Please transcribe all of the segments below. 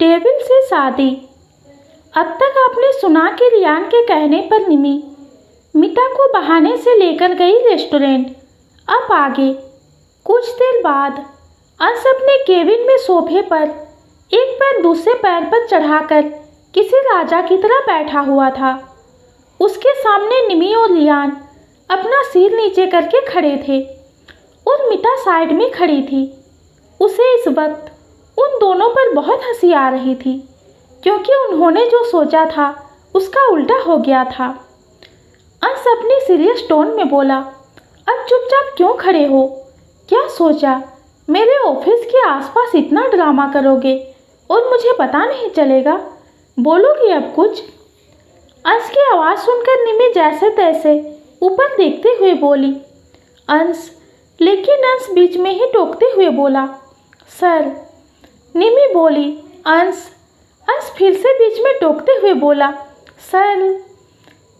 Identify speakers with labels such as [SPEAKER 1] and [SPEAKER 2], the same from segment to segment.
[SPEAKER 1] Table से शादी। अब तक आपने सुना कि रियान के कहने पर निमी मिता को बहाने से लेकर गई रेस्टोरेंट। अब आगे कुछ देर बाद अंश अपने केबिन में सोफे पर एक पैर दूसरे पैर पर चढ़ाकर किसी राजा की तरह बैठा हुआ था। उसके सामने निमी और रियान अपना सिर नीचे करके खड़े थे और मिता साइड में खड़ी थी। उसे इस वक्त उन दोनों पर बहुत हंसी आ रही थी क्योंकि उन्होंने जो सोचा था उसका उल्टा हो गया था। अंश अपनी सीरियस टोन में बोला, अब चुपचाप क्यों खड़े हो? क्या सोचा मेरे ऑफिस के आसपास इतना ड्रामा करोगे और मुझे पता नहीं चलेगा? बोलोगी अब कुछ? अंश की आवाज़ सुनकर निमी जैसे तैसे ऊपर देखते हुए बोली, अंश। लेकिन अंश बीच में ही टोकते हुए बोला, सर। निमी बोली, अंश। अंश फिर से बीच में टोकते हुए बोला, सर।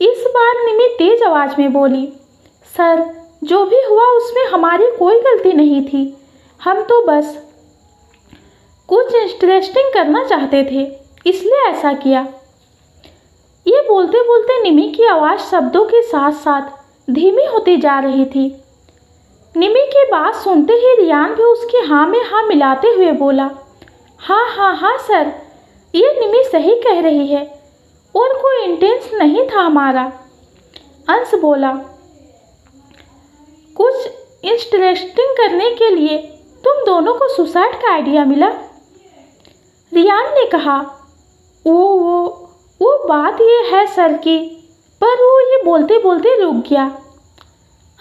[SPEAKER 1] इस बार निमी तेज आवाज़ में बोली, सर, जो भी हुआ उसमें हमारी कोई गलती नहीं थी। हम तो बस कुछ इंटरेस्टिंग करना चाहते थे, इसलिए ऐसा किया। ये बोलते बोलते निमी की आवाज़ शब्दों के साथ साथ धीमी होती जा रही थी। निमी की बात सुनते ही रियान भी उसकी हाँ में हाँ मिलाते हुए बोला, हाँ हाँ हाँ सर, ये निमी सही कह रही है और कोई इंटेंस नहीं था हमारा। अंश बोला, कुछ इंटरेस्टिंग करने के लिए तुम दोनों को सुसाइड का आइडिया मिला? रियान ने कहा, वो बात ये है सर की, पर वो ये बोलते बोलते रुक गया।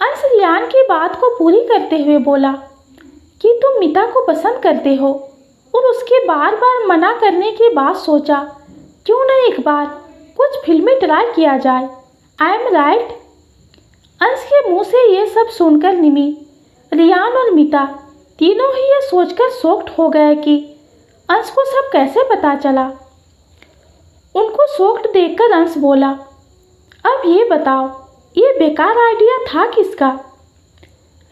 [SPEAKER 1] अंश रियान की बात को पूरी करते हुए बोला कि तुम मिता को पसंद करते हो और उसके बार बार मना करने के बाद सोचा क्यों न एक बार कुछ फिल्में ट्राई किया जाए। I am right? अंश के मुंह से ये सब सुनकर निमी, रियान और मिता तीनों ही ये सोचकर शॉक्ड हो गए कि अंश को सब कैसे पता चला। उनको शॉक्ड देखकर अंश बोला, अब ये बताओ ये बेकार आइडिया था किसका?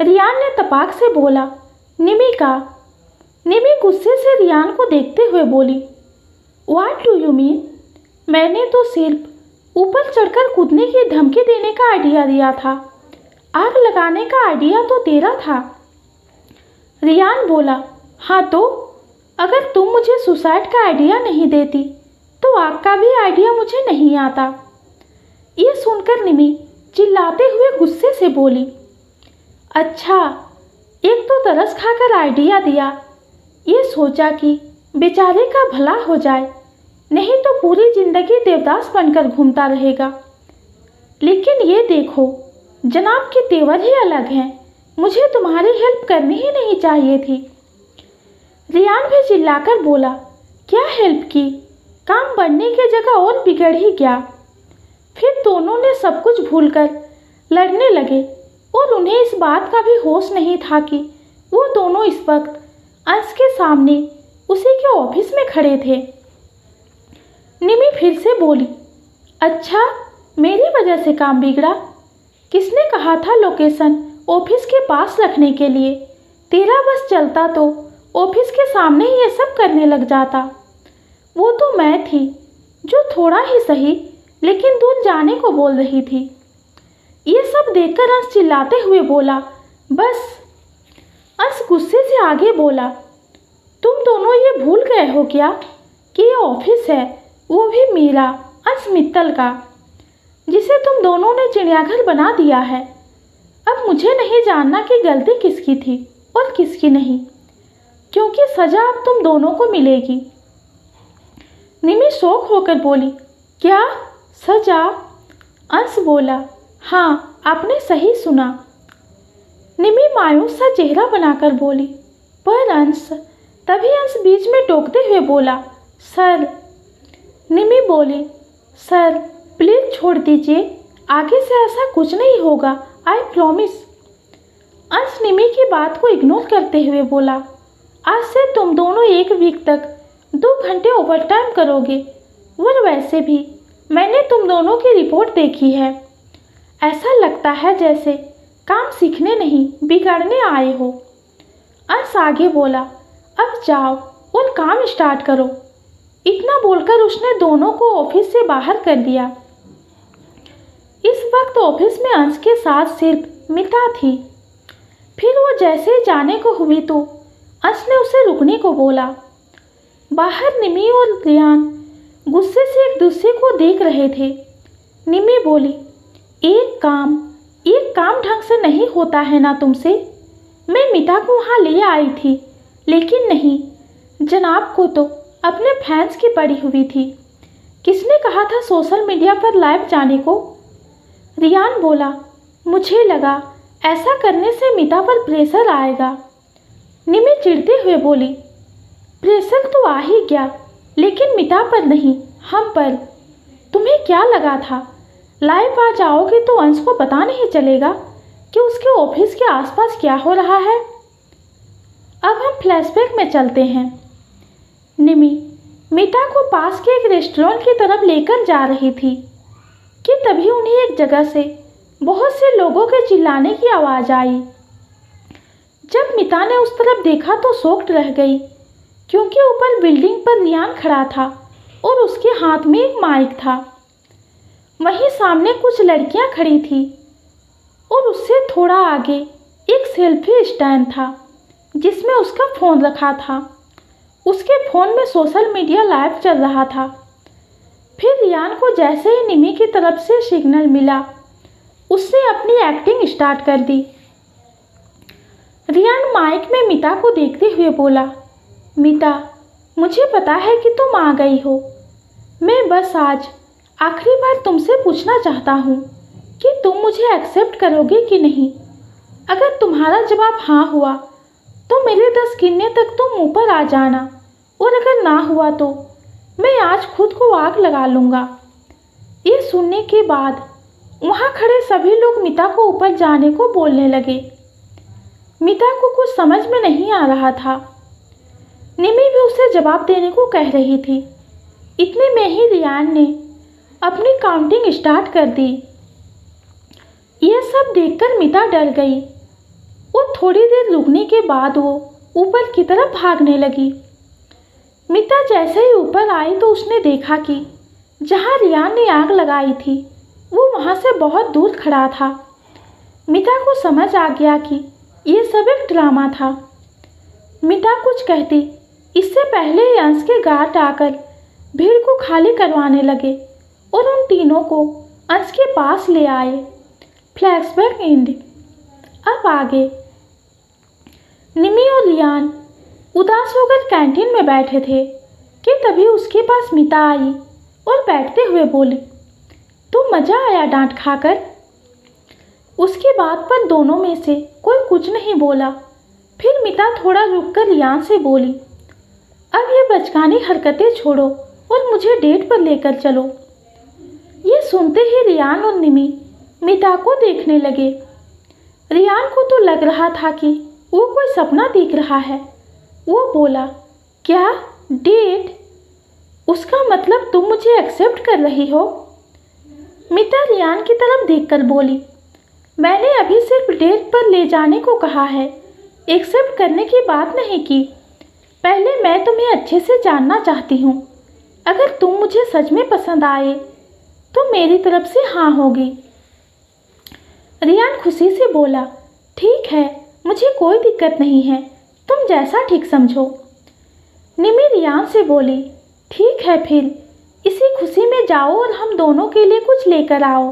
[SPEAKER 1] रियान ने तपाक से बोला, निमी का। निमी गुस्से से रियान को देखते हुए बोली, व्हाट डू यू मीन? मैंने तो सिर्फ ऊपर चढ़कर कूदने की धमकी देने का आइडिया दिया था। आग लगाने का आइडिया तो तेरा था। रियान बोला, हाँ तो अगर तुम मुझे सुसाइड का आइडिया नहीं देती तो आग का भी आइडिया मुझे नहीं आता। ये सुनकर निमी चिल्लाते हुए गुस्से से बोली, अच्छा, एक तो तरस खाकर आइडिया दिया, ये सोचा कि बेचारे का भला हो जाए, नहीं तो पूरी जिंदगी देवदास बनकर घूमता रहेगा। लेकिन ये देखो, जनाब के तेवर ही अलग हैं। मुझे तुम्हारी हेल्प करनी ही नहीं चाहिए थी। रियान भी चिल्लाकर बोला, क्या हेल्प की? काम बढ़ने की जगह और बिगड़ ही गया। फिर दोनों ने सब कुछ भूलकर लड़ने लगे और उन्हें इस बात का भी होश नहीं था कि वो दोनों इस वक्त अंश के सामने उसी के ऑफिस में खड़े थे। निमी फिर से बोली, अच्छा, मेरी वजह से काम बिगड़ा? किसने कहा था लोकेशन ऑफिस के पास रखने के लिए? तेरा बस चलता तो ऑफिस के सामने ही ये सब करने लग जाता। वो तो मैं थी जो थोड़ा ही सही लेकिन दूर जाने को बोल रही थी। ये सब देखकर अंश चिल्लाते हुए बोला, बस। अंश गुस्से से आगे बोला, तुम दोनों ये भूल गए हो क्या कि ये ऑफिस है, वो भी मेरा, अंश मित्तल का, जिसे तुम दोनों ने चिड़ियाघर बना दिया है। अब मुझे नहीं जानना कि गलती किसकी थी और किसकी नहीं, क्योंकि सजा अब तुम दोनों को मिलेगी। निमी शौक होकर बोली, क्या सजा? अंश बोला, हाँ, आपने सही सुना। निमी मायूस सा चेहरा बनाकर बोली, पर अंश। तभी अंश बीच में टोकते हुए बोला, सर। निमी बोली, सर प्लीज छोड़ दीजिए, आगे से ऐसा कुछ नहीं होगा, आई प्रॉमिस। अंश निमी की बात को इग्नोर करते हुए बोला, आज से तुम दोनों एक वीक तक 2 घंटे ओवरटाइम करोगे। और वैसे भी मैंने तुम दोनों की रिपोर्ट देखी है, ऐसा लगता है जैसे काम सीखने नहीं बिगाड़ने आए हो। अंश आगे बोला, अब जाओ और काम स्टार्ट करो। इतना बोलकर उसने दोनों को ऑफिस से बाहर कर दिया। इस वक्त ऑफिस में अंश के साथ सिर्फ मिता थी। फिर वो जैसे ही जाने को हुई तो अंश ने उसे रुकने को बोला। बाहर निमी और रियान गुस्से से एक दूसरे को देख रहे थे। निमी बोली, एक काम ढंग से नहीं होता है ना तुमसे। मैं मिता को वहाँ ले आई थी, लेकिन नहीं, जनाब को तो अपने फैंस की पड़ी हुई थी। किसने कहा था सोशल मीडिया पर लाइव जाने को? रियान बोला, मुझे लगा ऐसा करने से मिता पर प्रेशर आएगा। निमी चिढ़ते हुए बोली, प्रेशर तो आ ही गया, लेकिन मिता पर नहीं, हम पर। तुम्हें क्या लगा था लाइव आ जाओगे तो अंश को पता नहीं चलेगा कि उसके ऑफिस के आसपास क्या हो रहा है? अब हम फ्लैशबैक में चलते हैं। निमी मिता को पास के एक रेस्टोरेंट की तरफ लेकर जा रही थी कि तभी उन्हें एक जगह से बहुत से लोगों के चिल्लाने की आवाज़ आई। जब मिता ने उस तरफ देखा तो शॉक्ड रह गई, क्योंकि ऊपर बिल्डिंग पर रियान खड़ा था और उसके हाथ में एक माइक था। वहीं सामने कुछ लड़कियां खड़ी थी और उससे थोड़ा आगे एक सेल्फी स्टैंड था जिसमें उसका फ़ोन रखा था। उसके फ़ोन में सोशल मीडिया लाइव चल रहा था। फिर रियान को जैसे ही निमी की तरफ से सिग्नल मिला, उसने अपनी एक्टिंग स्टार्ट कर दी। रियान माइक में मिता को देखते हुए बोला, मिता, मुझे पता है कि तुम आ गई हो। मैं बस आज आखिरी बार तुमसे पूछना चाहता हूँ कि तुम मुझे एक्सेप्ट करोगे कि नहीं। अगर तुम्हारा जवाब हाँ हुआ तो मेरे 10 गिनने तक तुम ऊपर आ जाना, और अगर ना हुआ तो मैं आज खुद को आग लगा लूँगा। ये सुनने के बाद वहाँ खड़े सभी लोग मिता को ऊपर जाने को बोलने लगे। मिता को कुछ समझ में नहीं आ रहा था। निमी भी उसे जवाब देने को कह रही थी। इतने में ही रियान ने अपनी काउंटिंग स्टार्ट कर दी। यह सब देखकर मिता डर गई और थोड़ी देर रुकने के बाद वो ऊपर की तरफ भागने लगी। मिता जैसे ही ऊपर आई तो उसने देखा कि जहाँ रियान ने आग लगाई थी वो वहाँ से बहुत दूर खड़ा था। मिता को समझ आ गया कि ये सब एक ड्रामा था। मिता कुछ कहती इससे पहले ही अंश के गार्ड आकर भीड़ को खाली करवाने लगे और उन तीनों को अंश के पास ले आए। Flashback and. अब आगे निमी और रियान उदास होकर कैंटीन में बैठे थे कि तभी उसके पास मिता आई और बैठते हुए बोली, तो मज़ा आया डांट खाकर? उसकी बात पर दोनों में से कोई कुछ नहीं बोला। फिर मिता थोड़ा रुककर रियान से बोली, अब ये बचकानी हरकतें छोड़ो और मुझे डेट पर लेकर चलो। ये सुनते ही रियान और निमी मिता को देखने लगे। रियान को तो लग रहा था कि वो कोई सपना देख रहा है। वो बोला, क्या डेट? उसका मतलब तुम मुझे एक्सेप्ट कर रही हो? मिता रियान की तरफ देखकर बोली, मैंने अभी सिर्फ डेट पर ले जाने को कहा है, एक्सेप्ट करने की बात नहीं की। पहले मैं तुम्हें अच्छे से जानना चाहती हूँ। अगर तुम मुझे सच में पसंद आए तो मेरी तरफ से हाँ होगी। रियान खुशी से बोला, ठीक है, मुझे कोई दिक्कत नहीं है, तुम जैसा ठीक समझो। निमी रियान से बोली, ठीक है, फिर इसी खुशी में जाओ और हम दोनों के लिए कुछ लेकर आओ।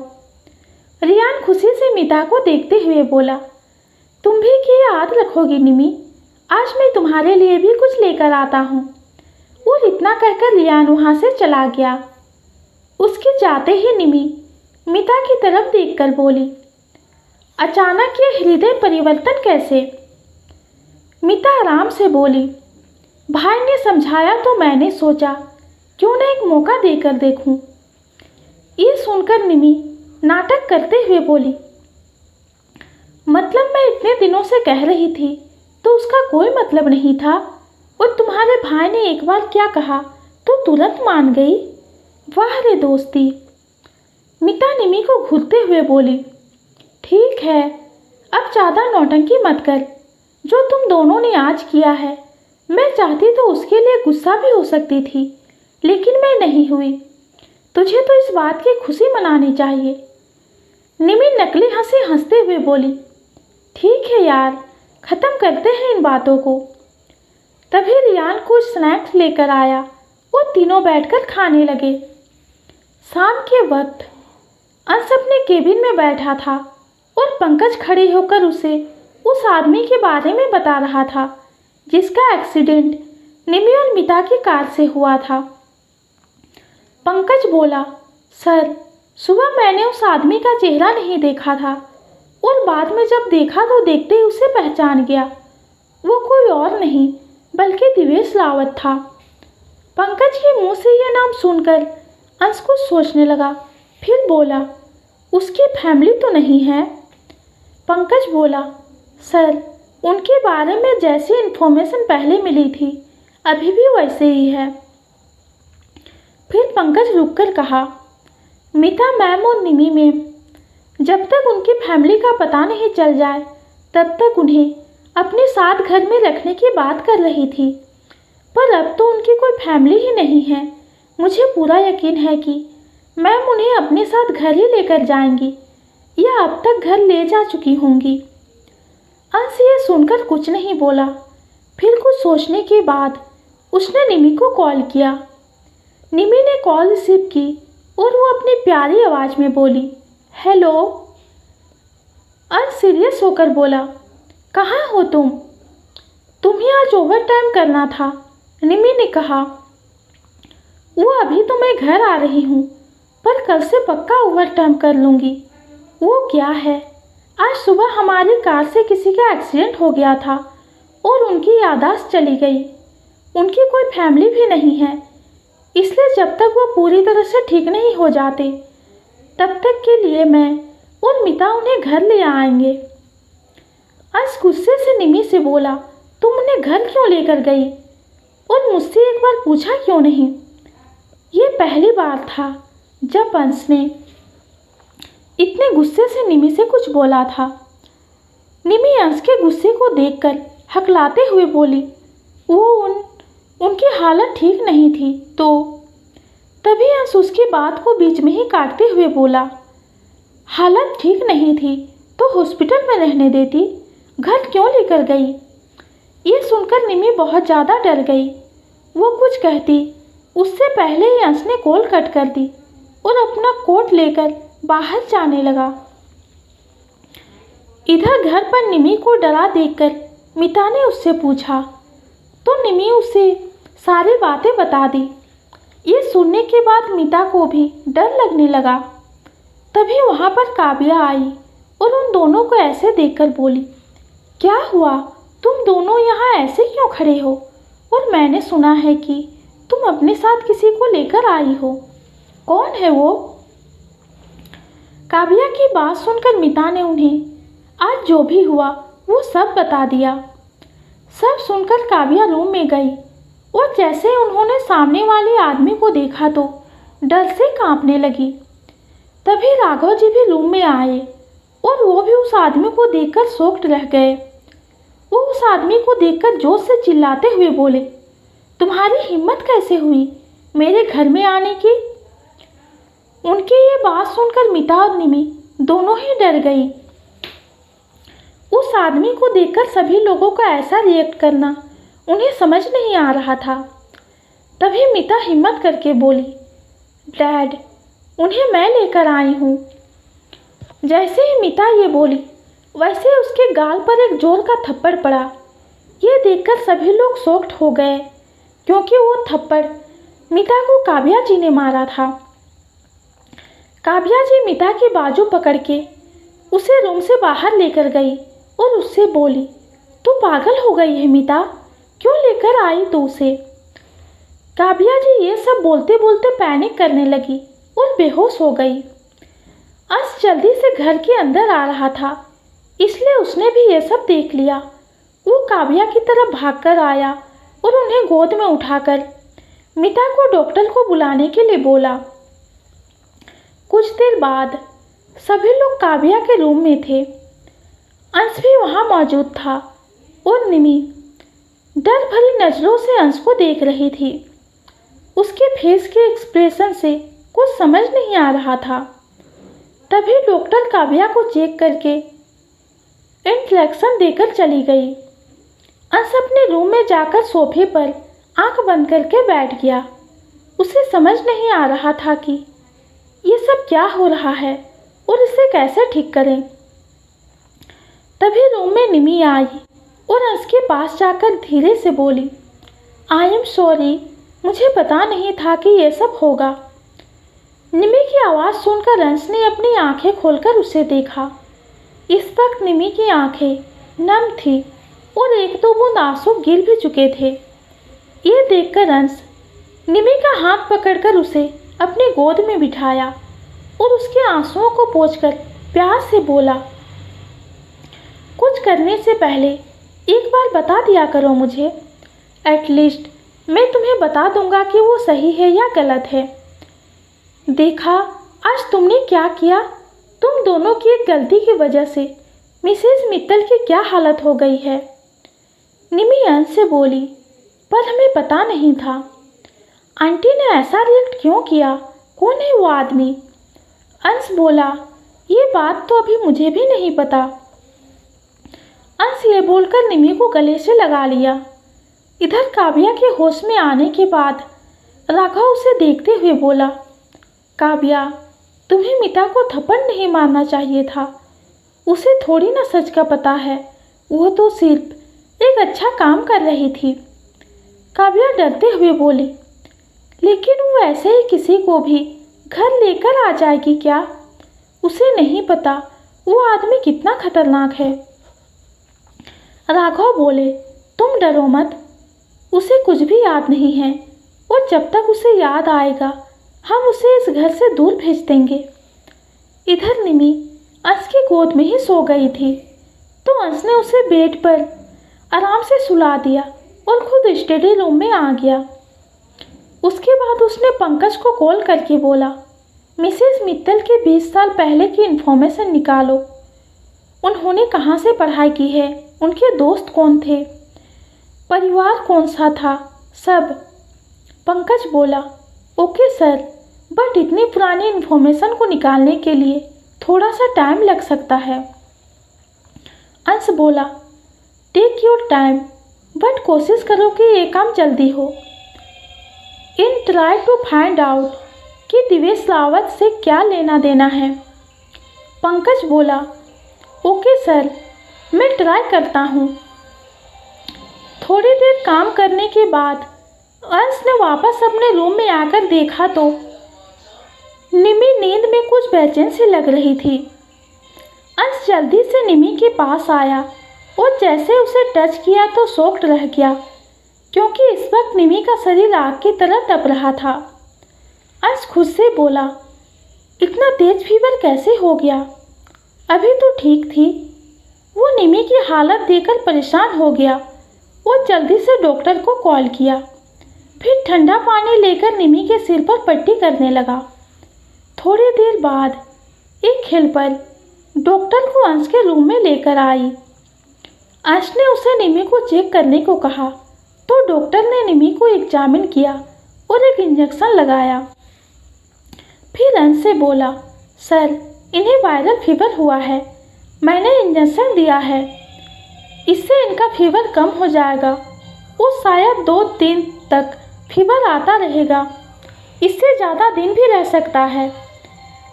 [SPEAKER 1] रियान खुशी से मिता को देखते हुए बोला, तुम भी क्या याद रखोगी निमी, आज मैं तुम्हारे लिए भी कुछ लेकर आता हूँ। और इतना कहकर रियान वहाँ से चला गया। उसके जाते ही निमी मिता की तरफ देखकर बोली, अचानक ये हृदय परिवर्तन कैसे? मिता आराम से बोली, भाई ने समझाया तो मैंने सोचा क्यों न एक मौका देकर देखूं। ये सुनकर निमी नाटक करते हुए बोली, मतलब मैं इतने दिनों से कह रही थी तो उसका कोई मतलब नहीं था, और तुम्हारे भाई ने एक बार क्या कहा तो तुरंत मान गई। वाह रे दोस्ती। मिता निमी को घूरते हुए बोली, ठीक है, अब ज़्यादा नौटंकी मत कर। जो तुम दोनों ने आज किया है, मैं चाहती तो उसके लिए गुस्सा भी हो सकती थी, लेकिन मैं नहीं हुई। तुझे तो इस बात की खुशी मनानी चाहिए। निमी नकली हंसी हंसते हुए बोली, ठीक है यार, ख़त्म करते हैं इन बातों को। तभी रियान कुछ स्नैक्स लेकर आया। वो तीनों बैठकर खाने लगे। शाम के वक्त अंश अपने केबिन में बैठा था और पंकज खड़े होकर उसे उस आदमी के बारे में बता रहा था जिसका एक्सीडेंट निमी और मिता की कार से हुआ था। पंकज बोला, सर, सुबह मैंने उस आदमी का चेहरा नहीं देखा था और बाद में जब देखा तो देखते ही उसे पहचान गया। वो कोई और नहीं बल्कि दिवेश रावत था। पंकज के मुंह से यह नाम सुनकर अंश कुछ सोचने लगा, फिर बोला, उसकी फैमिली तो नहीं है? पंकज बोला, सर, उनके बारे में जैसी इन्फॉर्मेशन पहले मिली थी अभी भी वैसे ही है। फिर पंकज रुककर कहा, मिता मैम और निमी मैम, जब तक उनकी फैमिली का पता नहीं चल जाए तब तक उन्हें अपने साथ घर में रखने की बात कर रही थी, पर अब तो उनकी कोई फैमिली ही नहीं है। मुझे पूरा यकीन है कि मैम उन्हें अपने साथ घर ही लेकर जाएंगी या अब तक घर ले जा चुकी होंगी। अंश ये सुनकर कुछ नहीं बोला। फिर कुछ सोचने के बाद उसने निमी को कॉल किया। निमी ने कॉल रिसीव की और वो अपनी प्यारी आवाज़ में बोली, हेलो। अंश सीरियस होकर बोला, कहाँ हो तुम? तुम्हें आज ओवर टाइम करना था, निमी ने कहा। वो अभी तो मैं घर आ रही हूँ, पर कल से पक्का ओवर टाइम कर लूँगी। वो क्या है, आज सुबह हमारी कार से किसी का एक्सीडेंट हो गया था और उनकी याददाश्त चली गई। उनकी कोई फैमिली भी नहीं है, इसलिए जब तक वो पूरी तरह से ठीक नहीं हो जाते तब तक के लिए मैं और मिता उन्हें घर ले आएंगे। अंश गुस्से से निमी से बोला, तुम उन्हें घर क्यों लेकर गई और मुझसे एक बार पूछा क्यों नहीं? ये पहली बार था जब अंश ने इतने गुस्से से निमी से कुछ बोला था। निमी अंश के गुस्से को देखकर हकलाते हुए बोली, वो उनकी हालत ठीक नहीं थी तो। तभी अंश उसकी बात को बीच में ही काटते हुए बोला, हालत ठीक नहीं थी तो हॉस्पिटल में रहने देती, घर क्यों लेकर गई? ये सुनकर निमी बहुत ज़्यादा डर गई। वो कुछ कहती उससे पहले ही अंश ने कॉल कट कर दी और अपना कोट लेकर बाहर जाने लगा। इधर घर पर निमी को डरा देखकर मिता ने उससे पूछा तो निमी उसे सारी बातें बता दी। ये सुनने के बाद मिता को भी डर लगने लगा। तभी वहाँ पर काव्या आई और उन दोनों को ऐसे देखकर बोली, क्या हुआ, तुम दोनों यहाँ ऐसे क्यों खड़े हो? और मैंने सुना है कि तुम अपने साथ किसी को लेकर आई हो, कौन है वो? काव्या की बात सुनकर मिता ने उन्हें आज जो भी हुआ वो सब बता दिया। सब सुनकर काव्या रूम में गई और जैसे उन्होंने सामने वाले आदमी को देखा तो डर से कांपने लगी। तभी राघव जी भी रूम में आए और वो भी उस आदमी को देखकर शॉक्ड रह गए। वो उस आदमी को देखकर जोर से चिल्लाते हुए बोले, तुम्हारी हिम्मत कैसे हुई मेरे घर में आने की? उनकी ये बात सुनकर मिता और निमी दोनों ही डर गई। उस आदमी को देखकर सभी लोगों का ऐसा रिएक्ट करना उन्हें समझ नहीं आ रहा था। तभी मिता हिम्मत करके बोली, डैड, उन्हें मैं लेकर आई हूँ। जैसे ही मिता ये बोली वैसे उसके गाल पर एक जोर का थप्पड़ पड़ा। ये देखकर सभी लोग शॉक्ड हो गए क्योंकि वो थप्पड़ मिता को काव्या जी ने मारा था। काव्या जी मिता की बाजू पकड़ के उसे रूम से बाहर लेकर गई और उससे बोली, तू पागल हो गई है मिता, क्यों लेकर आई तू उसे? काव्या जी ये सब बोलते बोलते पैनिक करने लगी और बेहोश हो गई। अंश जल्दी से घर के अंदर आ रहा था इसलिए उसने भी ये सब देख लिया। वो काव्या की तरफ भागकर आया और उन्हें गोद में उठाकर मिता को डॉक्टर को बुलाने के लिए बोला। कुछ देर बाद सभी लोग काव्या के रूम में थे। अंश भी वहाँ मौजूद था और निमी डर भरी नज़रों से अंश को देख रही थी। उसके फेस के एक्सप्रेशन से कुछ समझ नहीं आ रहा था। तभी डॉक्टर काव्या को चेक करके इंस्ट्रक्शन देकर चली गई। अंश अपने रूम में जाकर सोफे पर आंख बंद करके बैठ गया। उसे समझ नहीं आ रहा था कि ये सब क्या हो रहा है और इसे कैसे ठीक करें। तभी रूम में निमी आई और अंश के पास जाकर धीरे से बोली, आई एम सॉरी, मुझे पता नहीं था कि ये सब होगा। निमी की आवाज़ सुनकर अंश ने अपनी आंखें खोलकर उसे देखा। इस वक्त निमी की आंखें नम थी और एक दो बूंद आंसू गिर भी चुके थे। ये देखकर अंश निमी का हाथ पकड़कर उसे अपनी गोद में बिठाया और उसके आंसुओं को पोंछकर प्यार से बोला, कुछ करने से पहले एक बार बता दिया करो मुझे। एटलीस्ट मैं तुम्हें बता दूंगा कि वो सही है या गलत है। देखा आज तुमने क्या किया। तुम दोनों की एक गलती की वजह से मिसेस मित्तल की क्या हालत हो गई है। निमी अंश से बोली, पर हमें पता नहीं था। आंटी ने ऐसा रिएक्ट क्यों किया, कौन है वो आदमी। अंश बोला, ये बात तो अभी मुझे भी नहीं पता। अंश ये बोलकर निमी को गले से लगा लिया। इधर काव्या के होश में आने के बाद राघव उसे देखते हुए बोला, काव्या, तुम्हें मिता को थप्पड़ नहीं मारना चाहिए था। उसे थोड़ी ना सच का पता है, वो तो सिर्फ एक अच्छा काम कर रही थी। काव्या डरते हुए बोली, लेकिन वो ऐसे ही किसी को भी घर लेकर आ जाएगी क्या। उसे नहीं पता वो आदमी कितना खतरनाक है। राघव बोले, तुम डरो मत, उसे कुछ भी याद नहीं है और जब तक उसे याद आएगा हम उसे इस घर से दूर भेज देंगे। इधर निमी अंश की गोद में ही सो गई थी तो अंश ने उसे बेड पर आराम से सुला दिया और खुद स्टडी रूम में आ गया। उसके बाद उसने पंकज को कॉल करके बोला, मिसेस मित्तल के 20 साल पहले की इन्फॉर्मेशन निकालो। उन्होंने कहाँ से पढ़ाई की है, उनके दोस्त कौन थे, परिवार कौन सा था, सब। पंकज बोला, ओके सर, बट इतनी पुरानी इन्फॉर्मेशन को निकालने के लिए थोड़ा सा टाइम लग सकता है। अंश बोला, टेक योर टाइम, बट कोशिश करो कि ये काम जल्दी हो। इन ट्राई टू फाइंड आउट कि दिवेश रावत से क्या लेना देना है। पंकज बोला, ओके सर, मैं ट्राई करता हूँ। थोड़ी देर काम करने के बाद अंश ने वापस अपने रूम में आकर देखा तो निमी नींद में कुछ बेचैन सी लग रही थी। अंश जल्दी से निमी के पास आया और जैसे उसे टच किया तो शॉक्ड रह गया, क्योंकि इस वक्त निमी का शरीर आग की तरह तप रहा था। अंश खुद से बोला, इतना तेज फीवर कैसे हो गया, अभी तो ठीक थी। वो निमी की हालत देखकर परेशान हो गया और जल्दी से डॉक्टर को कॉल किया। फिर ठंडा पानी लेकर निमी के सिर पर पट्टी करने लगा। थोड़ी देर बाद एक हेल्पर डॉक्टर को अंश के रूम में लेकर आई। अंश ने उसे निमी को चेक करने को कहा तो डॉक्टर ने निमी को एग्जामिन किया और एक इंजेक्शन लगाया। फिर अंश से बोला, सर, इन्हें वायरल फीवर हुआ है, मैंने इंजेक्शन दिया है, इससे इनका फीवर कम हो जाएगा और शायद 2 दिन तक फीवर आता रहेगा, इससे ज़्यादा दिन भी रह सकता है।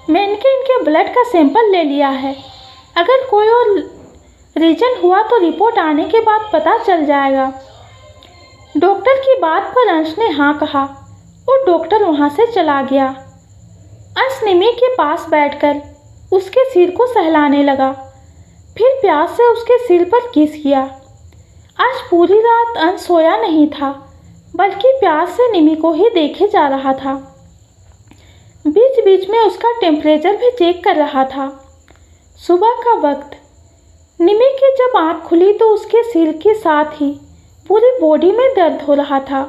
[SPEAKER 1] मैंने इनके ब्लड का सैंपल ले लिया है, अगर कोई और रीजन हुआ तो रिपोर्ट आने के बाद पता चल जाएगा। डॉक्टर की बात पर अंश ने हाँ कहा और डॉक्टर वहाँ से चला गया। अंश निमी के पास बैठकर उसके सिर को सहलाने लगा, फिर प्यार से उसके सिर पर किस किया। आज पूरी रात अंश सोया नहीं था, बल्कि प्यार से निमी को ही देखे जा रहा था। बीच बीच में उसका टेम्परेचर भी चेक कर रहा था। सुबह का वक्त निमी की जब आँख खुली तो उसके सिर के साथ ही पूरी बॉडी में दर्द हो रहा था।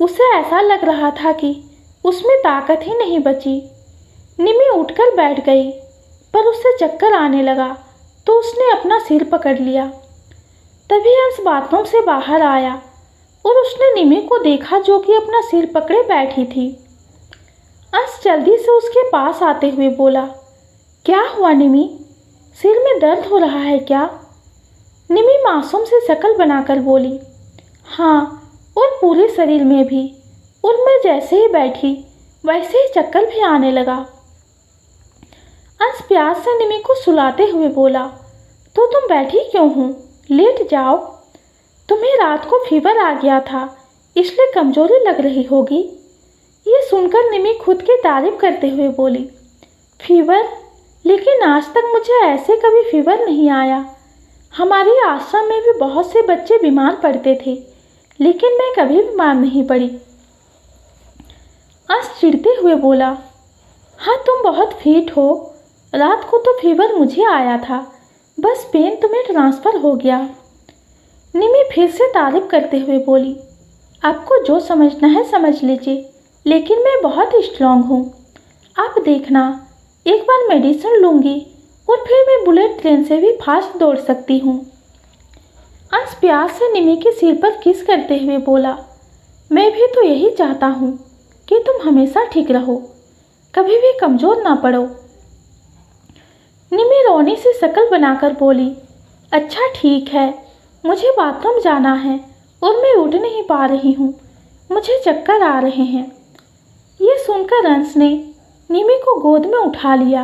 [SPEAKER 1] उसे ऐसा लग रहा था कि उसमें ताकत ही नहीं बची। निमी उठकर बैठ गई, पर उसे चक्कर आने लगा तो उसने अपना सिर पकड़ लिया। तभी अंश बाथरूम से बाहर आया और उसने निमी को देखा जो कि अपना सिर पकड़े बैठी थी। अंश जल्दी से उसके पास आते हुए बोला, क्या हुआ निमी? सिर में दर्द हो रहा है क्या? निमी मासूम से शक्ल बनाकर बोली, हाँ, और पूरे शरीर में भी। और मैं जैसे ही बैठी वैसे ही चक्कर भी आने लगा। अंश प्यार से निमी को सुलाते हुए बोला, तो तुम बैठी क्यों हो? लेट जाओ। तुम्हें रात को फीवर आ गया था, इसलिए कमजोरी लग रही होगी। ये सुनकर निमी खुद की तारीफ करते हुए बोली, फीवर? लेकिन आज तक मुझे ऐसे कभी फीवर नहीं आया। हमारे आश्रम में भी बहुत से बच्चे बीमार पड़ते थे, लेकिन मैं कभी बीमार नहीं पड़ी। अंश चिढ़ते हुए बोला, हाँ, तुम बहुत फिट हो। रात को तो फीवर मुझे आया था, बस पेन तुम्हें ट्रांसफ़र हो गया। निमी फिर से तारीफ करते हुए बोली, आपको जो समझना है समझ लीजिए, लेकिन मैं बहुत स्ट्रांग हूँ। आप देखना, एक बार मेडिसिन लूँगी और फिर मैं बुलेट ट्रेन से भी फास्ट दौड़ सकती हूँ। अंश प्यार से निमी के सिर पर किस करते हुए बोला, मैं भी तो यही चाहता हूँ कि तुम हमेशा ठीक रहो, कभी भी कमज़ोर ना पड़ो। निमी रोने से शक्ल बनाकर बोली, अच्छा ठीक है, मुझे बाथरूम जाना है और मैं उठ नहीं पा रही हूँ, मुझे चक्कर आ रहे हैं। ये सुनकर अंश ने निमी को गोद में उठा लिया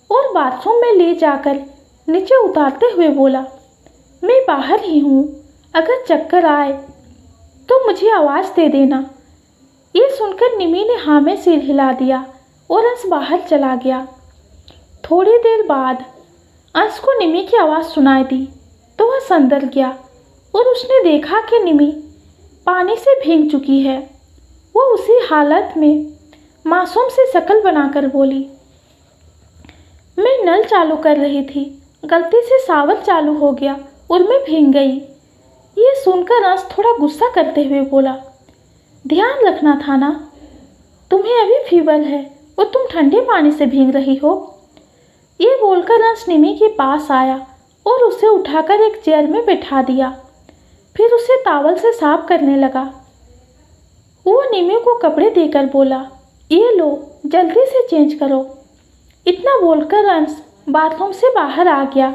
[SPEAKER 1] और बाथरूम में ले जाकर नीचे उतारते हुए बोला, मैं बाहर ही हूँ, अगर चक्कर आए तो मुझे आवाज़ दे देना। ये सुनकर निमी ने हाँ में सिर हिला दिया और अंश बाहर चला गया। थोड़ी देर बाद अंश को निमी की आवाज़ सुनाई दी तो वह अंदर गया और उसने देखा कि निमी पानी से भीग चुकी है। वो उसी हालत में मासूम से शक्ल बनाकर बोली, मैं नल चालू कर रही थी, गलती से शावर चालू हो गया और मैं भीग गई। ये सुनकर अंश थोड़ा गुस्सा करते हुए बोला, ध्यान रखना था ना, तुम्हें अभी फीवर है और तुम ठंडे पानी से भीग रही हो। ये बोलकर अंश निमी के पास आया और उसे उठाकर एक चेयर में बैठा दिया, फिर उसे टॉवल से साफ करने लगा। वो निमी को कपड़े देकर बोला, ये लो, जल्दी से चेंज करो। इतना बोलकर अंश बाथरूम से बाहर आ गया।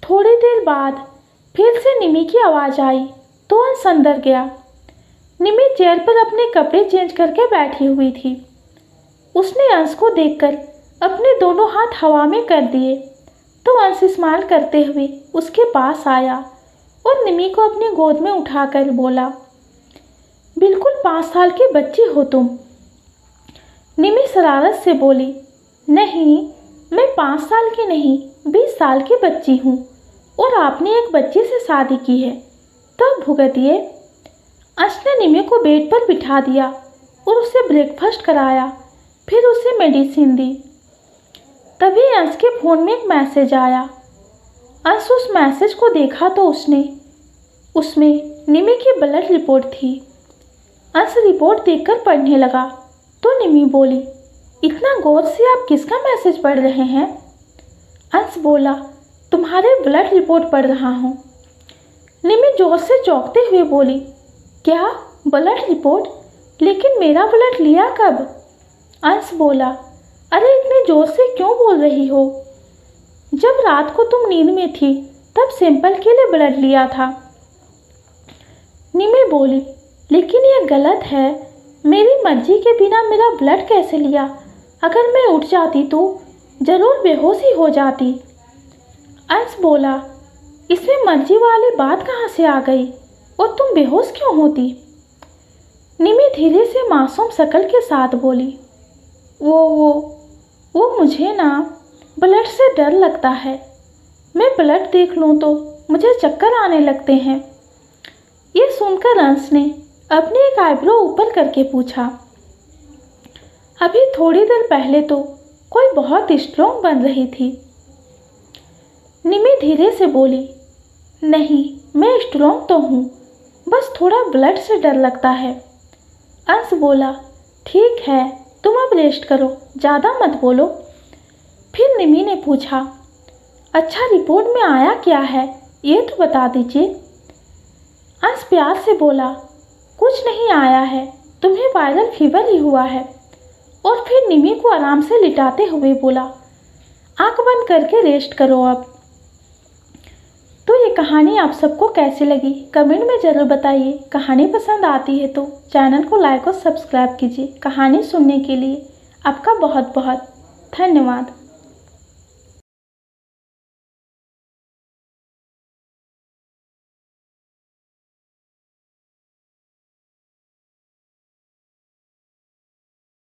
[SPEAKER 1] थोड़ी देर बाद फिर से निमी की आवाज़ आई तो अंश अंदर गया। निमी चेयर पर अपने कपड़े चेंज करके बैठी हुई थी। उसने अंश को देखकर अपने दोनों हाथ हवा में कर दिए तो अंश स्माइल करते हुए उसके पास आया और निमी को अपनी गोद में उठाकर बोला, बिल्कुल 5 साल की बच्ची हो तुम। निमी शरारत से बोली, नहीं, मैं 5 साल की नहीं 20 साल की बच्ची हूँ और आपने एक बच्चे से शादी की है, तब भुगतिए। अंश ने निमी को बेड पर बिठा दिया और उसे ब्रेकफास्ट कराया, फिर उसे मेडिसिन दी। तभी अंश के फ़ोन में एक मैसेज आया। अंश उस मैसेज को देखा तो उसमें निमी की ब्लड रिपोर्ट थी। अंश रिपोर्ट देखकर पढ़ने लगा तो निमी बोली, इतना गौर से आप किसका मैसेज पढ़ रहे हैं? अंश बोला, तुम्हारे ब्लड रिपोर्ट पढ़ रहा हूँ। निमी जोर से चौंकते हुए बोली, क्या ब्लड रिपोर्ट? लेकिन मेरा ब्लड लिया कब? अंश बोला, अरे इतने जोर से क्यों बोल रही हो? जब रात को तुम नींद में थी तब सैंपल के लिए ब्लड लिया था। निमी बोली, लेकिन यह गलत है, मेरी मर्जी के बिना मेरा ब्लड कैसे लिया? अगर मैं उठ जाती तो ज़रूर बेहोश ही हो जाती। अंश बोला, इसमें मर्जी वाली बात कहाँ से आ गई और तुम बेहोश क्यों होती? निमी धीरे से मासूम शक्ल के साथ बोली, वो मुझे ना ब्लड से डर लगता है। मैं ब्लड देख लूँ तो मुझे चक्कर आने लगते हैं। ये सुनकर अंश ने अपनी एक आईब्रो ऊपर करके पूछा, अभी थोड़ी देर पहले तो कोई बहुत स्ट्रॉन्ग बन रही थी। निमी धीरे से बोली, नहीं, मैं स्ट्रॉन्ग तो हूँ, बस थोड़ा ब्लड से डर लगता है। अंश बोला, ठीक है, तुम अब रेस्ट करो, ज़्यादा मत बोलो। फिर निमी ने पूछा, अच्छा रिपोर्ट में आया क्या है, ये तो बता दीजिए। अंश प्यार से बोला, कुछ नहीं आया है, तुम्हें वायरल फीवर ही हुआ है। और फिर निमी को आराम से लिटाते हुए बोला, आंख बंद करके रेस्ट करो अब। तो ये कहानी आप सबको कैसी लगी कमेंट में ज़रूर बताइए। कहानी पसंद आती है तो चैनल को लाइक और सब्सक्राइब कीजिए। कहानी सुनने के लिए आपका बहुत बहुत धन्यवाद।